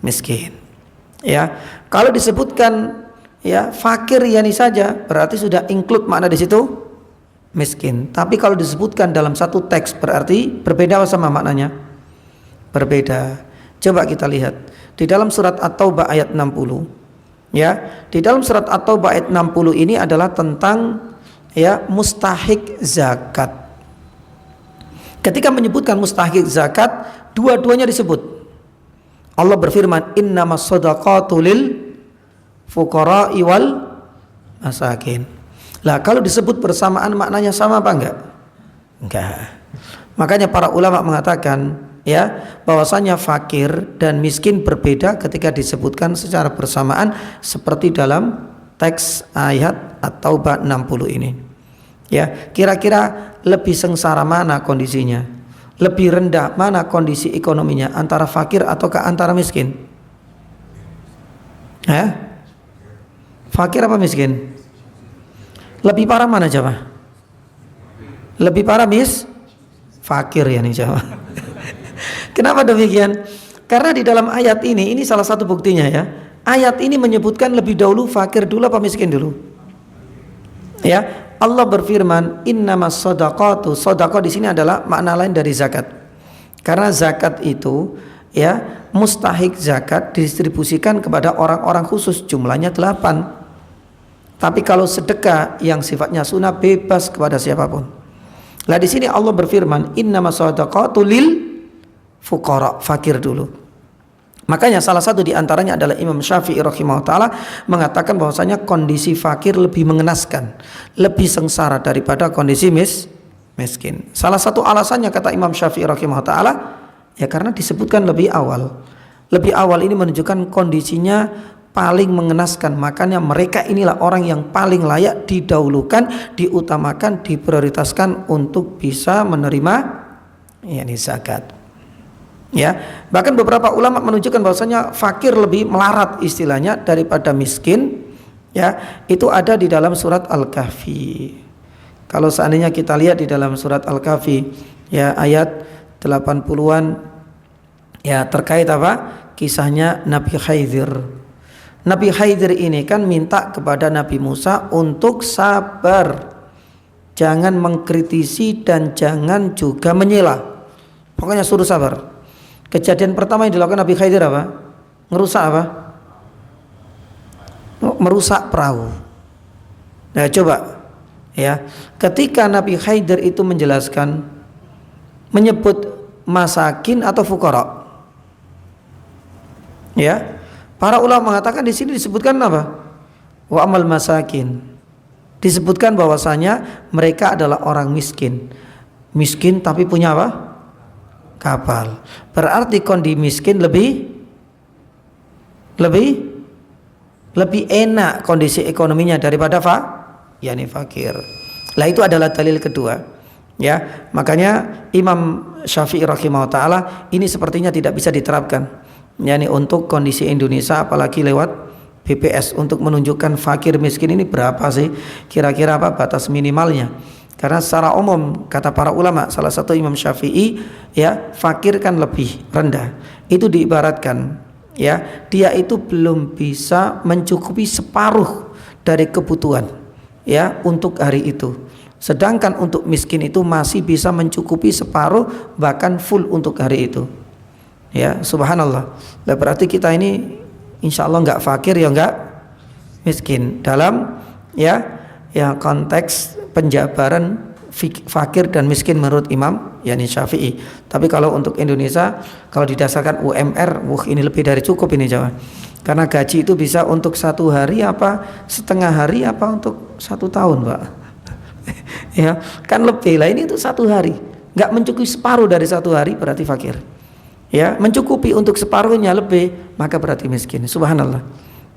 miskin. Ya, kalau disebutkan ya fakir yani saja berarti sudah include makna di situ miskin. Tapi kalau disebutkan dalam satu teks berarti berbeda sama maknanya. Berbeda. Coba kita lihat di dalam surat At-Taubah ayat 60. Ya, di dalam surat At-Taubah ayat 60 ini adalah tentang ya mustahik zakat. Ketika menyebutkan mustahik zakat, dua-duanya disebut. Allah berfirman, innamas shadaqatu lil fuqara'i wal masakin. Lah kalau disebut bersamaan maknanya sama apa enggak? Enggak. Makanya para ulama mengatakan ya bahwasanya fakir dan miskin berbeda ketika disebutkan secara bersamaan seperti dalam teks ayat At-Taubah 60 ini. Ya, kira-kira lebih sengsara mana kondisinya? Lebih rendah mana kondisi ekonominya, antara fakir ataukah antara miskin? Fakir apa miskin? Lebih parah mana coba? Lebih parah fakir ya nih coba. Kenapa demikian? Karena di dalam ayat ini salah satu buktinya ya. Ayat ini menyebutkan lebih dahulu fakir dulu apa miskin dulu? Ya, Allah berfirman, innamas shadaqatu. Shadaqah di sini adalah makna lain dari zakat. Karena zakat itu ya mustahik zakat didistribusikan kepada orang-orang khusus, jumlahnya 8. Tapi kalau sedekah yang sifatnya sunnah bebas kepada siapapun. Lah di sini Allah berfirman, innamas shadaqatu lil fuqara, fakir dulu. Makanya salah satu di antaranya adalah Imam Syafi'i rahimahullah ta'ala mengatakan bahwasanya kondisi fakir lebih mengenaskan, lebih sengsara daripada kondisi miskin. Salah satu alasannya kata Imam Syafi'i rahimahullah ta'ala ya karena disebutkan lebih awal. Lebih awal ini menunjukkan kondisinya paling mengenaskan. Makanya mereka inilah orang yang paling layak didahulukan, diutamakan, diprioritaskan untuk bisa menerima yakni zakat. Ya, bahkan beberapa ulama menunjukkan bahwasanya fakir lebih melarat istilahnya daripada miskin. Ya, itu ada di dalam surat Al-Kahfi. Kalau seandainya kita lihat di dalam surat Al-Kahfi ya ayat 80-an ya terkait apa? Kisahnya Nabi Khidir. Nabi Khidir ini kan minta kepada Nabi Musa untuk sabar. Jangan mengkritisi dan jangan juga menyela. Pokoknya suruh sabar. Kejadian pertama yang dilakukan Nabi Khidir apa? Ngerusak apa? Merusak perahu. Nah coba ya, ketika Nabi Khidir itu menjelaskan, menyebut masakin atau fuqara. Ya, para ulama mengatakan di sini disebutkan apa? Wa amal masakin. Disebutkan bahwasanya mereka adalah orang miskin. Miskin tapi punya apa? Kapal. Berarti kondisi miskin lebih enak kondisi ekonominya daripada yakni fakir. Lah itu adalah dalil kedua. Ya, makanya Imam Syafi'i rahimahullah taala ini sepertinya tidak bisa diterapkan. yakni untuk kondisi Indonesia apalagi lewat BPS untuk menunjukkan fakir miskin ini berapa sih kira-kira apa batas minimalnya. Karena secara umum kata para ulama, salah satu Imam Syafi'i, ya, fakir kan lebih rendah. Itu diibaratkan, ya, dia itu belum bisa mencukupi separuh dari kebutuhan, ya, untuk hari itu. Sedangkan untuk miskin itu masih bisa mencukupi separuh bahkan full untuk hari itu. Ya, subhanallah. Nah, berarti kita ini insya Allah nggak fakir ya nggak miskin dalam ya konteks penjabaran fakir dan miskin menurut Imam yakni Syafi'i. Tapi kalau untuk Indonesia, kalau didasarkan UMR, ini lebih dari cukup ini Jawa. Karena gaji itu bisa untuk 1 hari apa setengah hari apa untuk 1 tahun, Pak. Ya kan lebih lah, ini itu 1 hari nggak mencukupi separuh dari 1 hari berarti fakir. Ya, mencukupi untuk separuhnya lebih maka berarti miskin. Subhanallah.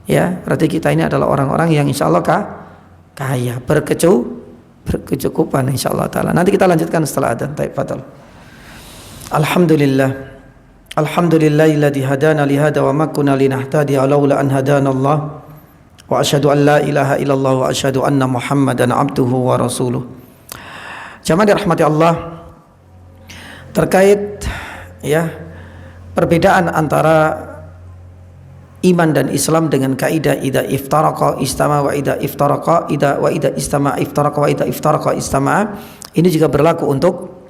Ya, berarti kita ini adalah orang-orang yang insya Allah kaya, berkecukupan insya Allah taala. Nanti kita lanjutkan setelah adzan. Baik, fadhal. Alhamdulillah. Alhamdulillahilladzi hadana li hada wa ma kunna linahtadiya laula an hadana Allah. Wa asyhadu an la ilaha illallah wa asyhadu anna Muhammadan abduhu wa rasuluh. Jamaah dirahmati Allah, terkait ya perbedaan antara iman dan Islam dengan kaidah idza iftaraqa istama wa idza iftaraqa idza istama iftaraqa wa idza iftaraqa istama, ini juga berlaku untuk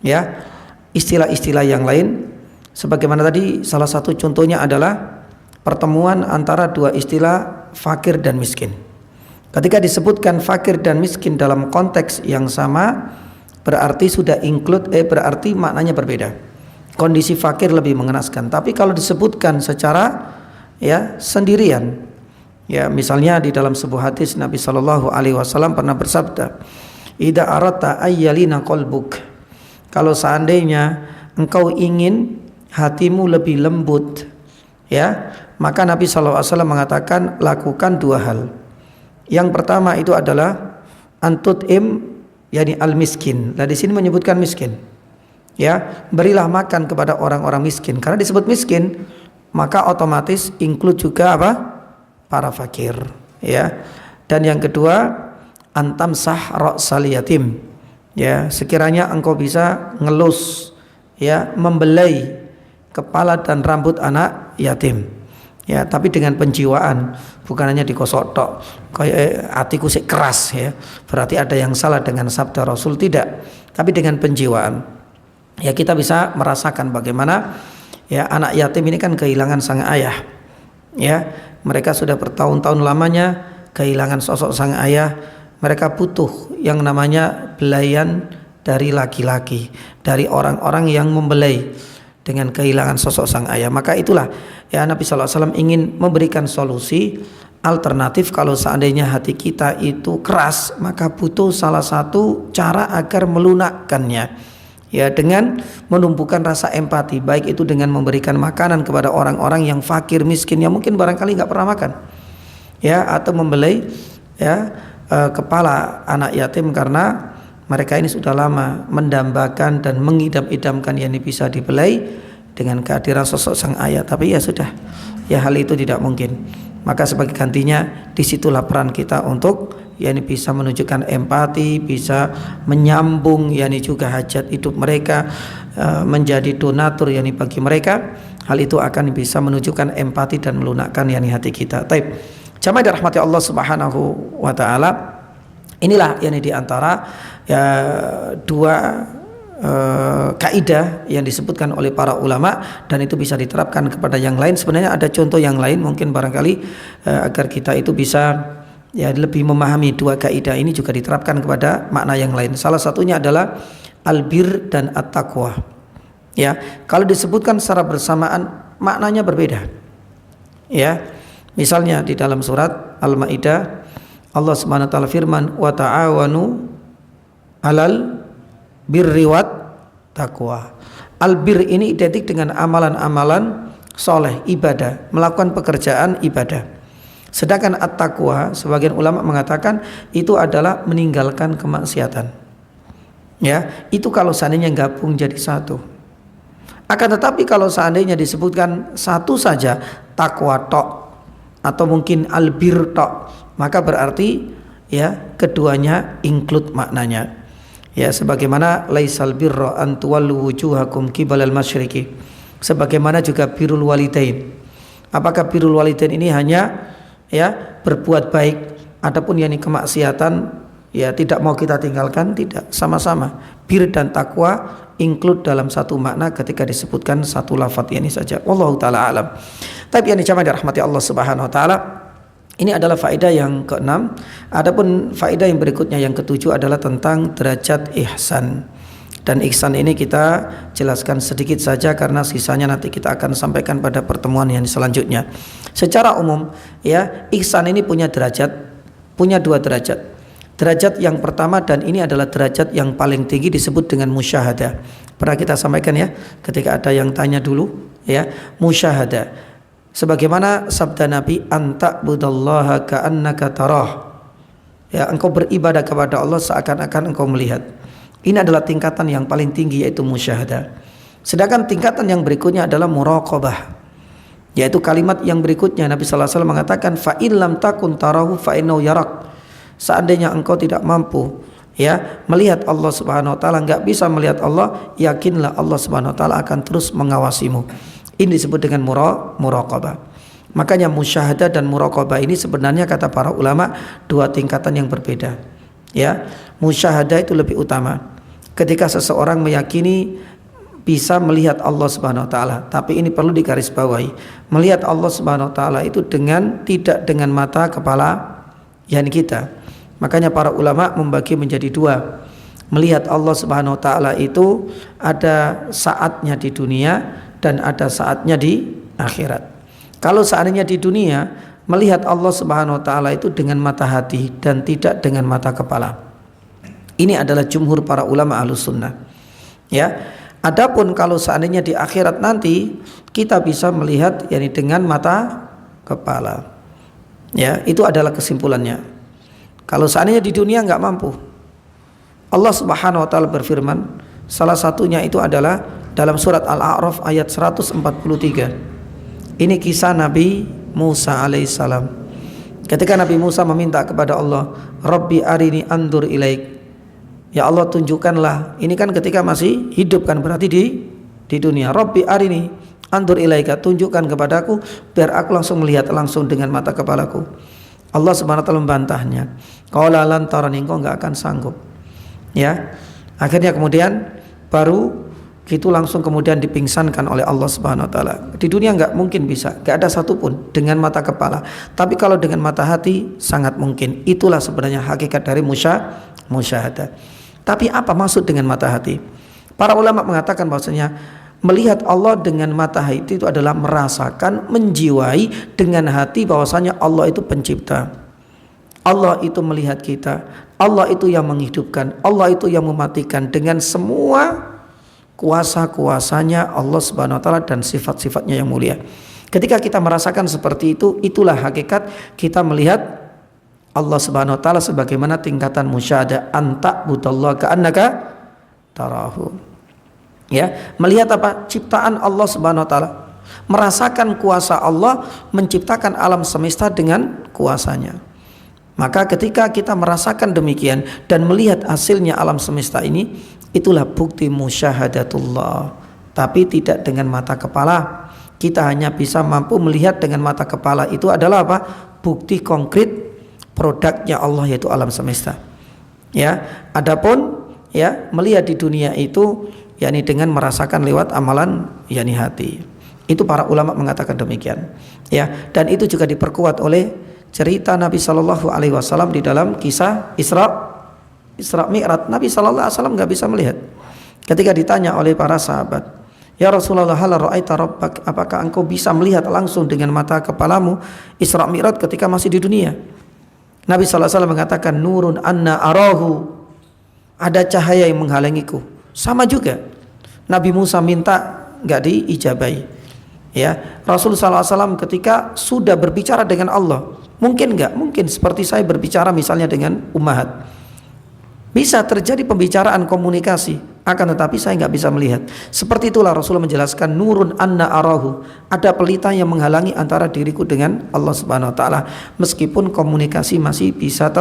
ya istilah-istilah yang lain. Sebagaimana tadi salah satu contohnya adalah pertemuan antara dua istilah fakir dan miskin. Ketika disebutkan fakir dan miskin dalam konteks yang sama, berarti sudah include berarti maknanya berbeda. Kondisi fakir lebih mengenaskan. Tapi kalau disebutkan secara ya sendirian, ya misalnya di dalam sebuah hadis Nabi Shallallahu Alaihi Wasallam pernah bersabda, "Idza aratta ayyalina qalbuk." Kalau seandainya engkau ingin hatimu lebih lembut, ya, maka Nabi Shallallahu Alaihi Wasallam mengatakan lakukan 2 hal. Yang pertama itu adalah antut'im, yakni al-miskin. Nah di sini menyebutkan miskin. Ya, berilah makan kepada orang-orang miskin. Karena disebut miskin, maka otomatis include juga apa? Para fakir. Ya. Dan yang kedua, antamsah ra'sal yatim. Ya, sekiranya engkau bisa ngelus, ya, membelai kepala dan rambut anak yatim. Ya, tapi dengan penjiwaan, bukan hanya dikosok tok. Kayak hatiku sik keras ya. Berarti ada yang salah dengan sabda Rasul, tidak. Tapi dengan penjiwaan. Ya, kita bisa merasakan bagaimana ya anak yatim ini kan kehilangan sang ayah. Ya, mereka sudah bertahun-tahun lamanya kehilangan sosok sang ayah. Mereka butuh yang namanya belayan dari laki-laki, dari orang-orang yang membelai dengan kehilangan sosok sang ayah. Maka itulah ya Nabi sallallahu alaihi wasallam ingin memberikan solusi alternatif. Kalau seandainya hati kita itu keras, maka butuh salah satu cara agar melunakkannya, ya, dengan menumbuhkan rasa empati, baik itu dengan memberikan makanan kepada orang-orang yang fakir miskin yang mungkin barangkali nggak pernah makan, ya, atau membelai ya kepala anak yatim karena mereka ini sudah lama mendambakan dan mengidam-idamkan yang bisa dibelai dengan kehadiran sosok sang ayah. Tapi ya sudah, ya hal itu tidak mungkin. Maka sebagai gantinya disitulah peran kita untuk yakni bisa menunjukkan empati, bisa menyambung yakni juga hajat hidup mereka, menjadi donatur yakni bagi mereka. Hal itu akan bisa menunjukkan empati dan melunakkan yakni hati kita. Taib. Jamaah dirahmati Allah Subhanahu wa taala. Inilah yakni di antara ya 2 kaidah yang disebutkan oleh para ulama, dan itu bisa diterapkan kepada yang lain. Sebenarnya ada contoh yang lain mungkin barangkali agar kita itu bisa ya lebih memahami 2 kaidah ini juga diterapkan kepada makna yang lain. Salah satunya adalah albir dan at-taqwa. Ya, kalau disebutkan secara bersamaan maknanya berbeda. Ya, misalnya di dalam surat Al-Maidah Allah Subhanahu wa taala firman, wa ta'awanu 'alal birri wat taqwa. Albir ini identik dengan amalan-amalan soleh, ibadah, melakukan pekerjaan ibadah. Sedangkan at-taqwa sebagian ulama mengatakan itu adalah meninggalkan kemaksiatan. Ya, itu kalau seandainya gabung jadi satu. Akan tetapi kalau seandainya disebutkan satu saja, takwa tok atau mungkin albir tok, maka berarti ya keduanya include maknanya. Ya, sebagaimana laisal birra an tuwallu wujuhakum qibalal masyriqi. Sebagaimana juga birrul walidain. Apakah birrul walidain ini hanya ya berbuat baik, adapun yakni kemaksiatan ya tidak mau kita tinggalkan? Tidak, sama-sama. Bir dan takwa include dalam satu makna ketika disebutkan satu lafaz ini saja. Wallahu taala alam. Tapi yang jamaah dirahmati Allah Subhanahu wa taala, ini adalah faedah yang keenam. Adapun faedah yang berikutnya yang ketujuh adalah tentang derajat ihsan. Dan ihsan ini kita jelaskan sedikit saja karena sisanya nanti kita akan sampaikan pada pertemuan yang selanjutnya. Secara umum ya, ihsan ini punya derajat, punya dua derajat. Derajat yang pertama, dan ini adalah derajat yang paling tinggi, disebut dengan musyahadah. Pernah kita sampaikan ya, ketika ada yang tanya dulu ya, musyahadah. Sebagaimana sabda Nabi, anta budallaha ka'annaka tarah. Ya, engkau beribadah kepada Allah seakan-akan engkau melihat. Ini adalah tingkatan yang paling tinggi, yaitu musyahadah. Sedangkan tingkatan yang berikutnya adalah muraqabah, yaitu kalimat yang berikutnya Nabi sallallahu alaihi wasallam mengatakan, fa in lam takun tarahu fa innahu yarak. Seandainya engkau tidak mampu ya melihat Allah Subhanahu wa taala, enggak bisa melihat Allah, yakinlah Allah Subhanahu wa taala akan terus mengawasimu. Ini disebut dengan muraqabah. Makanya musyahadah dan muraqabah ini sebenarnya kata para ulama dua tingkatan yang berbeda. Ya, musyahadah itu lebih utama ketika seseorang meyakini bisa melihat Allah Subhanahu wa taala. Tapi ini perlu digarisbawahi. Melihat Allah Subhanahu wa taala itu tidak dengan mata kepala yang kita. Makanya para ulama membagi menjadi dua. Melihat Allah Subhanahu wa taala itu ada saatnya di dunia dan ada saatnya di akhirat. Kalau seandainya di dunia, melihat Allah Subhanahu wa taala itu dengan mata hati dan tidak dengan mata kepala. Ini adalah jumhur para ulama Ahlussunnah. Ya. Adapun kalau seandainya di akhirat nanti kita bisa melihat yakni dengan mata kepala. Ya, itu adalah kesimpulannya. Kalau seandainya di dunia enggak mampu, Allah Subhanahu wa taala berfirman, salah satunya itu adalah dalam surat Al-A'raf ayat 143. Ini kisah Nabi Musa alaihissalam. Ketika Nabi Musa meminta kepada Allah, Rabbi arini andur ilaik. Ya Allah, tunjukkanlah. Ini kan ketika masih hidup kan, berarti di dunia. Rabbi arini andur ilaika, tunjukkan kepadaku biar aku langsung melihat langsung dengan mata kepalaku. Allah Subhanahu wa taala membantahnya. Qala lan tarani, engkau enggak akan sanggup. Ya. Akhirnya kemudian baru itu langsung kemudian dipingsankan oleh Allah Subhanahu wa taala. Di dunia enggak mungkin bisa, enggak ada satupun dengan mata kepala. Tapi kalau dengan mata hati sangat mungkin. Itulah sebenarnya hakikat dari musyahadah. Tapi apa maksud dengan mata hati? Para ulama mengatakan bahwasanya melihat Allah dengan mata hati itu adalah merasakan, menjiwai dengan hati bahwasanya Allah itu pencipta. Allah itu melihat kita. Allah itu yang menghidupkan. Allah itu yang mematikan dengan semua kuasa-kuasanya Allah Subhanahu wa taala dan sifat-sifatnya yang mulia. Ketika kita merasakan seperti itu, itulah hakikat kita melihat Allah Subhanahu wa taala sebagaimana tingkatan musyahadah, anta budallaha ka'annaka tarahu. Ya, melihat apa? Ciptaan Allah Subhanahu wa taala. Merasakan kuasa Allah menciptakan alam semesta dengan kuasanya. Maka ketika kita merasakan demikian dan melihat hasilnya alam semesta ini, itulah bukti musyahadatullah. Tapi tidak dengan mata kepala. Kita hanya bisa mampu melihat dengan mata kepala. Itu adalah apa? Bukti konkret produknya Allah, yaitu alam semesta. Ya, adapun ya melihat di dunia itu yakni dengan merasakan lewat amalan yakni hati. Itu para ulama mengatakan demikian. Ya, dan itu juga diperkuat oleh cerita Nabi sallallahu alaihi wasallam di dalam kisah Isra Mi'raj. Nabi sallallahu alaihi wasallam enggak bisa melihat. Ketika ditanya oleh para sahabat, "Ya Rasulullah, hal ra'aita rabbak?" Apakah engkau bisa melihat langsung dengan mata kepalamu Isra Mi'raj ketika masih di dunia? Nabi sallallahu alaihi wasallam mengatakan, "Nurun anna arahu." Ada cahaya yang menghalangiku. Sama juga Nabi Musa minta enggak diijabahi. Ya, Rasul sallallahu alaihi wasallam ketika sudah berbicara dengan Allah, mungkin enggak? Mungkin seperti saya berbicara misalnya dengan ummahat. Bisa terjadi pembicaraan komunikasi, akan tetapi saya enggak bisa melihat. Seperti itulah Rasulullah menjelaskan, nurun anna arahu. Ada pelita yang menghalangi antara diriku dengan Allah Subhanahu wa taala, meskipun komunikasi masih bisa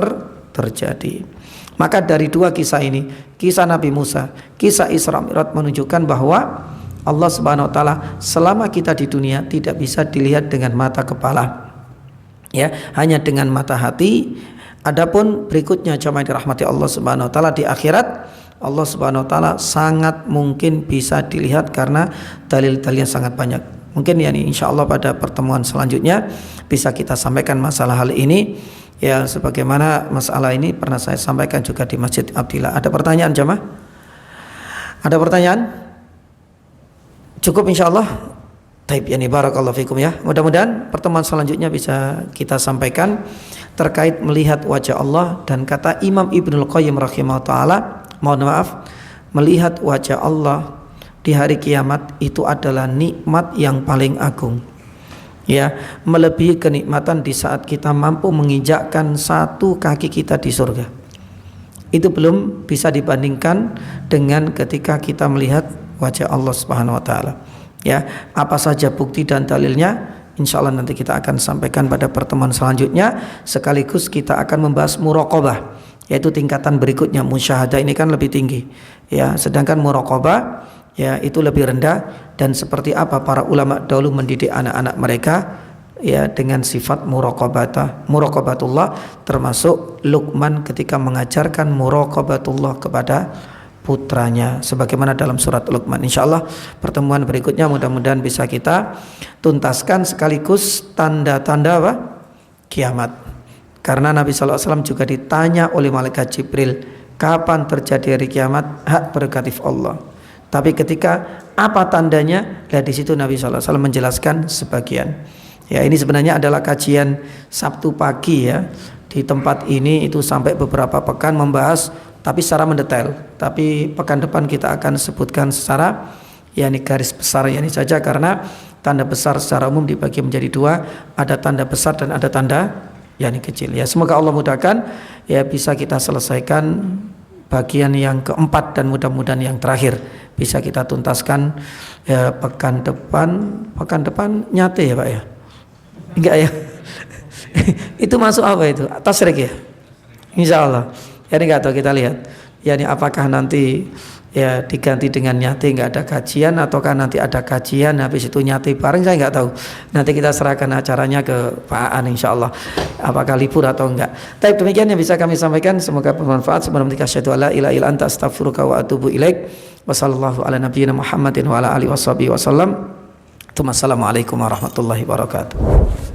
terjadi. Maka dari dua kisah ini, kisah Nabi Musa, kisah Isra Mi'raj, menunjukkan bahwa Allah Subhanahu wa taala selama kita di dunia tidak bisa dilihat dengan mata kepala, ya, hanya dengan mata hati. Adapun berikutnya jemaah dirahmati Allah Subhanahu wa taala, di akhirat Allah Subhanahu wa taala sangat mungkin bisa dilihat karena dalil-dalilnya sangat banyak. Mungkin ya insyaallah pada pertemuan selanjutnya bisa kita sampaikan masalah hal ini, ya, sebagaimana masalah ini pernah saya sampaikan juga di Masjid Abdillah. Ada pertanyaan jemaah? Ada pertanyaan? Cukup insyaallah. Taib, yani barakallahu fikum ya. Mudah-mudahan pertemuan selanjutnya bisa kita sampaikan terkait melihat wajah Allah, dan kata Imam Ibnul Qayyim rahimahullah taala, mohon maaf, melihat wajah Allah di hari kiamat itu adalah nikmat yang paling agung, ya, melebihi kenikmatan di saat kita mampu menginjakkan satu kaki kita di surga. Itu belum bisa dibandingkan dengan ketika kita melihat wajah Allah Subhanahu wa taala. Ya, apa saja bukti dan dalilnya insyaallah nanti kita akan sampaikan pada pertemuan selanjutnya. Sekaligus kita akan membahas muraqabah, yaitu tingkatan berikutnya. Musyahadah ini kan lebih tinggi, ya, sedangkan muraqabah, ya, itu lebih rendah. Dan seperti apa para ulama dahulu mendidik anak-anak mereka, ya, dengan sifat muraqabatullah, termasuk Luqman ketika mengajarkan muraqabatullah kepada putranya sebagaimana dalam surat Luqman. Insyaallah pertemuan berikutnya mudah-mudahan bisa kita tuntaskan sekaligus tanda-tanda apa? Kiamat. Karena Nabi sallallahu alaihi wasallam juga ditanya oleh malaikat Jibril, kapan terjadi hari kiamat? Hak prerogatif Allah. Tapi ketika apa tandanya? Di situ Nabi sallallahu alaihi wasallam menjelaskan sebagian. Ya, ini sebenarnya adalah kajian Sabtu pagi, ya. Di tempat ini itu sampai beberapa pekan membahas, tapi secara mendetail. Tapi pekan depan kita akan sebutkan secara, yakni garis besar ini saja, karena tanda besar secara umum dibagi menjadi dua, ada tanda besar dan ada tanda yakni kecil. Ya, semoga Allah mudahkan, ya, bisa kita selesaikan bagian yang keempat dan mudah-mudahan yang terakhir bisa kita tuntaskan, ya, pekan depan nyate ya Pak ya? Enggak ya? Itu masuk apa itu? Tasrik ya? Insyaallah. Jadi nggak tahu, kita lihat, ya, ini apakah nanti, ya, diganti dengan nyate nggak ada kajian, ataukah nanti ada kajian habis itu nyate bareng, saya nggak tahu. Nanti kita serahkan acaranya ke Pak Aan insyaallah, apakah libur atau enggak. Tapi demikian yang bisa kami sampaikan, semoga bermanfaat. Subhanallah, asyhadu alla ilaha illa anta, astaghfiruka wa atubu ilaik. Wassallallahu ala nabiyyina Muhammadin wa ala alihi wasallam. Assalamualaikum warahmatullahi wabarakatuh.